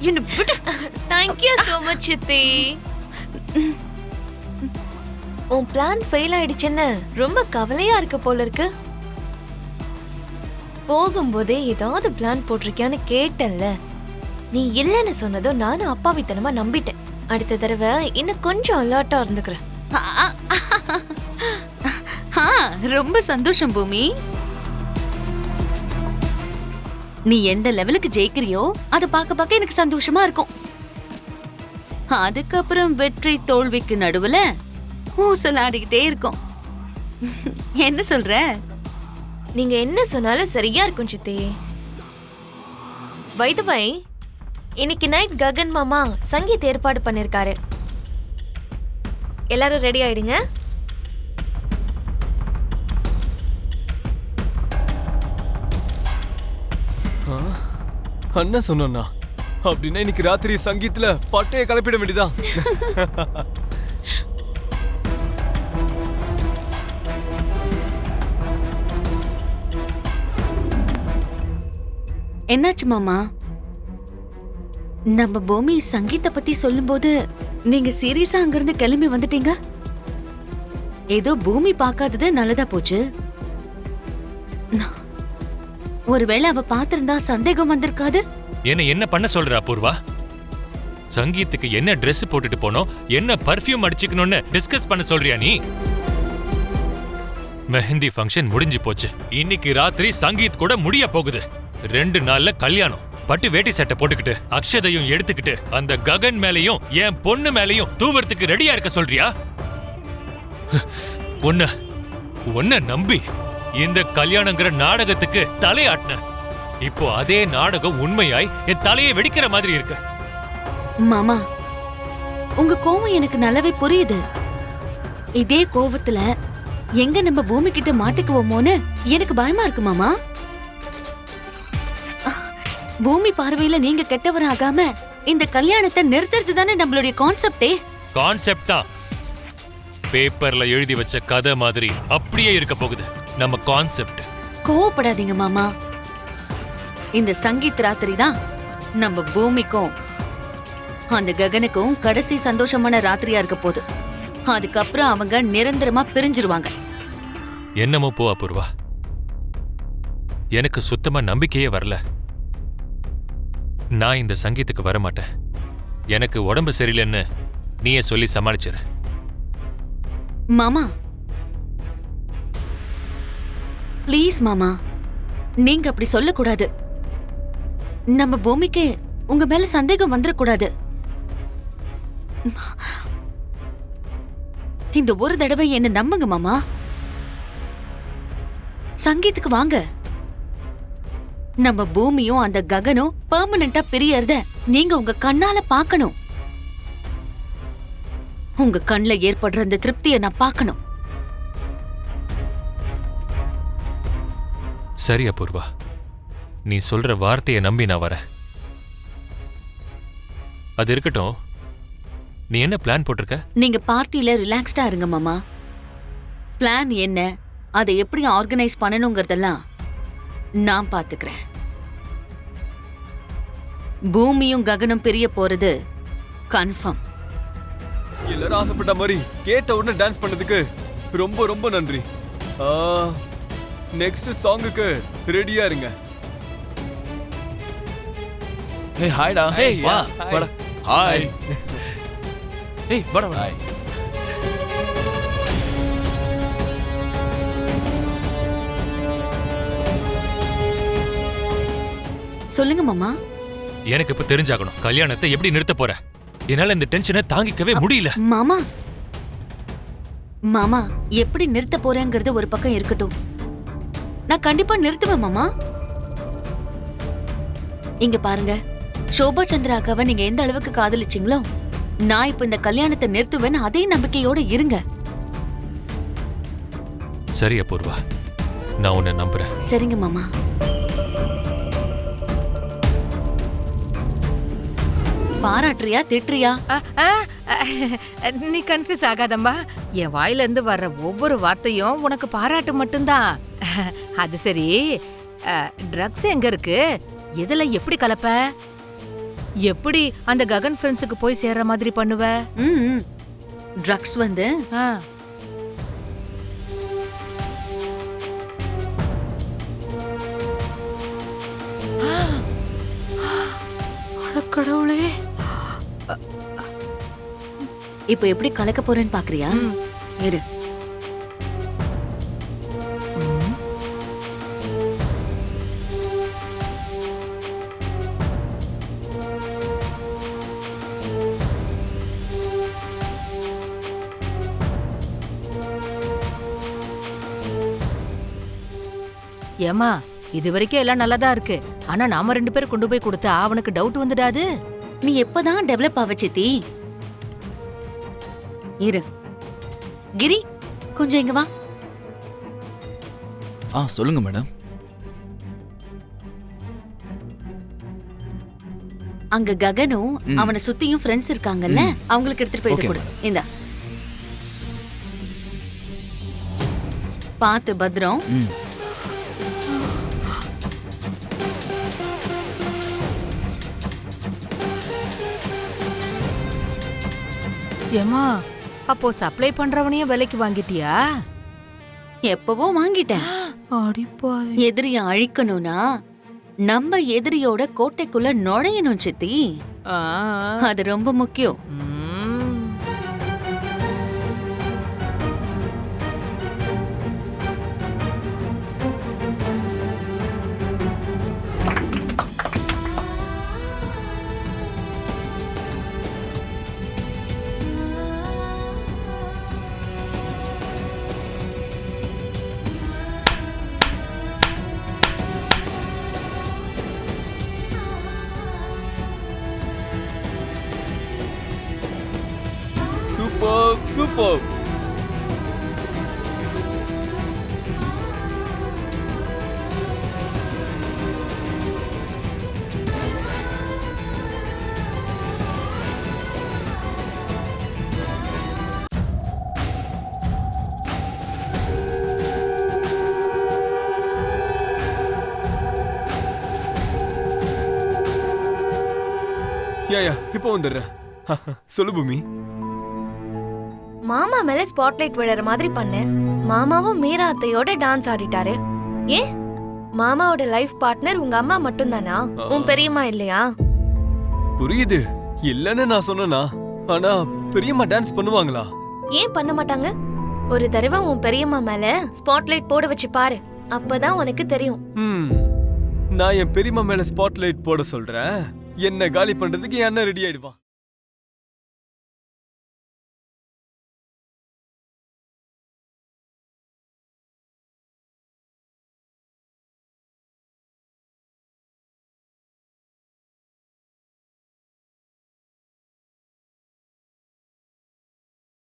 என்ன விடு. Thank you so much சித்தி. உன் பிளான் ஃபெயில் ஆயிடுச்சுன்னு ரொம்ப கவலையா இருக்கு போல இருக்கு. போகும்போதே ஏதாவது பிளான் போட்டிருக்கியான்னு கேட்டேன்ல, நீ இல்லைன்னு சொன்னதும் நானும் அப்பாவித்தனமா நம்பிட்டேன். அடுத்த தடவை இன்னும் கொஞ்சம் அலர்ட்டா இருந்துக்கிறேன். ரொம்ப சந்தோஷம் பூமி. நீ எந்த லெவலுக்கு ஜெயிக்கிறியோ அதை பார்க்க பார்க்க எனக்கு சந்தோஷமா இருக்கும். அதுக்கப்புறம் வெற்றி தோல்விக்கு நடுவுல ஊசலாடிக்கிட்டே இருக்கும். என்ன சொல்ற? நீங்க என்ன சொன்னாலும் சரியா இருக்கும் சித்தி. பை தி பை, இன்னைக்கு நைட் ககன் மாமா சங்கீத் ஏற்பாடு பண்ணிருக்காரு. எல்லாரும் ரெடி ஆயிடுங்க. அண்ணன் சொன்னா அப்படின்னா இன்னைக்கு ராத்திரி சங்கீத்ல பட்டைய கலப்பிட வேண்டியதான். என்னாச்சு மாமா? நம்ம பூமி சங்கீத பத்தி சொல்லும்போது நீங்க சீரியஸா அங்கிருந்து கிளம்பி வந்துட்டீங்க. ஏதோ பூமி பார்க்காதது நல்லதா போச்சு. ஒருவேளை அவ பாத்திருந்தா சந்தேகம் வந்திருக்காது. என்ன பண்ண சொல்ற அபூர்வா? சங்கீத்துக்கு என்ன ட்ரெஸ் போட்டுட்டு போனோம், என்ன பர்ஃபியூம் அடிச்சுக்கணும்னு டிஸ்கஸ் பண்ண சொல்றியா நீ? மெஹந்தி ஃபங்க்ஷன் முடிஞ்சு போச்சு. இன்னைக்கு ராத்திரி சங்கீத் கூட முடிய போகுது. 2 நாள்ல கல்யாணம். பட்டு வேட்டி சட்டை போட்டுக்கிட்டு அக்ஷதையும் எடுத்துக்கிட்டு அந்த ககன் மேலையும் என் பொண்ணு மேலையும் தூவறதுக்கு ரெடியா இருக்க சொல்றியா? உன்ன நம்பி இந்த கல்யாணங்கிற நாடகத்துக்கு தலையாட்டின. இப்போ அதே நாடகம் உண்மையாய் என் தலையை வெடிக்கிற மாதிரி இருக்கு. மாமா, உங்க கோவம் எனக்கு நல்லாவே புரியுது. இதே கோவத்துல எங்க நம்ம பூமி கிட்ட மாட்டிக்குவோமோன்னு எனக்கு பயமா இருக்கு மாமா. பூமி பார்வையில நீங்க கெட்டவராகாம இந்த கல்யாணத்தை நிறுத்துறது தானே நம்மளுடைய கான்செப்டே. கான்செப்டா பேப்பர்ல எழுதி வச்ச கதை மாதிரி அப்படியே இருக்க போகுது நம்ம கான்செப்ட். கோவப்படாதீங்க மாமா. இந்த சங்கீத் ராத்திரி தான் நம்ம பூமிக்கும் அந்த ககனுக்கும் கடைசி சந்தோஷமான ராத்திரியா இருக்க போகுது. அதுக்கப்புறம் அவங்க நிரந்தரமா பிரிஞ்சிருவாங்க. என்னமோ போ அபூர்வா, எனக்கு சுத்தமா நம்பிக்கையே வரல. நான் இந்த சங்கீத்துக்கு வர மாட்டேன். எனக்கு உடம்பு சரியில்லைன்னு நீயே சொல்லி சமாளிச்சிரு. மாமா ப்ளீஸ் மாமா, நீங்க அப்படி சொல்லக்கூடாது. நம்ம பூமிக்கு உங்க மேல சந்தேகம் வந்துடக்கூடாது. இந்த ஒரு தடவை என்ன நம்புங்க மாமா. சங்கீத்துக்கு வாங்க. நம்ம பூமியும் அந்த ககனும் பெர்மனண்டா பிரியறத நீங்க உங்க கண்ணால பார்க்கணும். உங்க கண்ணுல ஏற்படுற அந்த திருப்தியை நான் பார்க்கணும். சரி அபூர்வா, நீ சொல்ற வார்த்தையை நம்பி நான் வரேன். அது இருக்கட்டும், நீ என்ன பிளான் போட்டிருக்க? நீங்க பார்ட்டில ரிலாக்ஸ்டா இருங்க மாமா. பிளான் என்ன, அதை எப்படி ஆர்கனைஸ் பண்ணணுங்கிறதெல்லாம் நான் பாத்துக்கிறேன். பூமியும் ககனும் பிரிய போறது கன்ஃபார்ம். எல்லாரும் ஆசைப்பட்ட மாதிரி கேட்ட உடனே டான்ஸ் பண்ணதுக்கு ரொம்ப ரொம்ப நன்றி. நெக்ஸ்ட் சாங்குக்கு ரெடியா இருங்க. ஏய் ஹாய்டா. ஏய் வா வாடா. ஹாய். ஏய் வாடா வாடா. சொல்லுங்க மாமா. எனக்கு இப்ப தெரிஞ்சாகணும், கல்யாணத்தை எப்படி நிறுத்த போற? என்னால இந்த டென்ஷனை தாங்கிக்கவே முடியல. மாமா மாமா எப்படி நிறுத்த போறேங்கிறது ஒரு பக்கம் இருக்கட்டும். நான் கண்டிப்பா நிறுத்துவேன் மாமா. இங்க பாருங்க, சோபா சந்திரா அக்காவை நீங்க எந்த அளவுக்கு காதலிச்சீங்களோ, நான் இப்ப இந்த கல்யாணத்தை நிறுத்துவேன்னு அதே நம்பிக்கையோட இருங்க. சரி அபூர்வா, நான் உன்னை நம்புறேன். சரிங்க மாமா. பாராட்டுறியா திட்டுறியா? நீ கன்ஃபியூஸ் ஆகாதம்மா. என் வாயில இருந்து வர்ற ஒவ்வொரு வார்த்தையும் உனக்கு பாராட்டு மட்டும்தான். அது சரி, ட்ரக்ஸ் எங்க இருக்கு? எதுல எப்படி கலப்ப? எப்படி அந்த ககன் ஃப்ரெண்ட்ஸுக்கு போய் சேர்ற மாதிரி பண்ணுவ? ட்ரக்ஸ் வந்து ஆ. அட கடவுளே. இப்போ எப்படி கலக்க போறேன்னு பாக்குறியா? இரு. ஏமா, இது வரைக்கும் எல்லாம் நல்லதா இருக்கு. ஆனா நாம 2 பேரும் கொண்டு போய் கொடுத்தா அவனுக்கு டவுட் வந்துடாது? நீ எப்பதான் டெவலப் ஆவ சித்தி? இரு. கிரி, கொஞ்சம் இங்க வா. சொல்லுங்க மேடம். அங்க ககனும் அவனை சுத்தியும் ஃப்ரெண்ட்ஸ் இருக்காங்கல்ல, அவங்களுக்கு எடுத்துட்டு போய் இதை கொடு. இந்த பாத்து பத்திரம். ஏமா, அப்போ சப்ளை பண்றவனையும் விலைக்கு வாங்கிட்டியா? எப்பவோ வாங்கிட்டேன். அடிப்பாவி. எதிரிய அழிக்கணும்னா நம்ம எதிரியோட கோட்டைக்குள்ள நுழையணும் சித்தி. ஆ. அது ரொம்ப முக்கியம். Super super. யா இப்போ வந்துடுறேன். சொல்லு பூமி. மாமா மேல ஸ்பாட்லைட் விழற மாதிரி பண்ணேன். மாமாவும் மீரா அத்தையோட டான்ஸ் ஆடிட்டாரு. ஏன் மாமாவோட லைஃப் பார்ட்னர் உங்க அம்மா மட்டும்தானா? உன் பெரியம்மா இல்லையா? புரியுது, இல்லன்னு நான் சொன்னேனா? ஆனா பெரியம்மா டான்ஸ் பண்ணுவாங்களா? ஏன் பண்ண மாட்டாங்க? ஒரு தடவை உன் பெரியம்மா மேல ஸ்பாட்லைட் போட வச்சு பாரு, அப்பதான் உனக்கு தெரியும். நான் என் பெரியம்மா மேல ஸ்பாட்லைட் போட சொல்றேன். என்ன காலி பண்றதுக்கு என்ன ரெடி ஆயிடுவான்.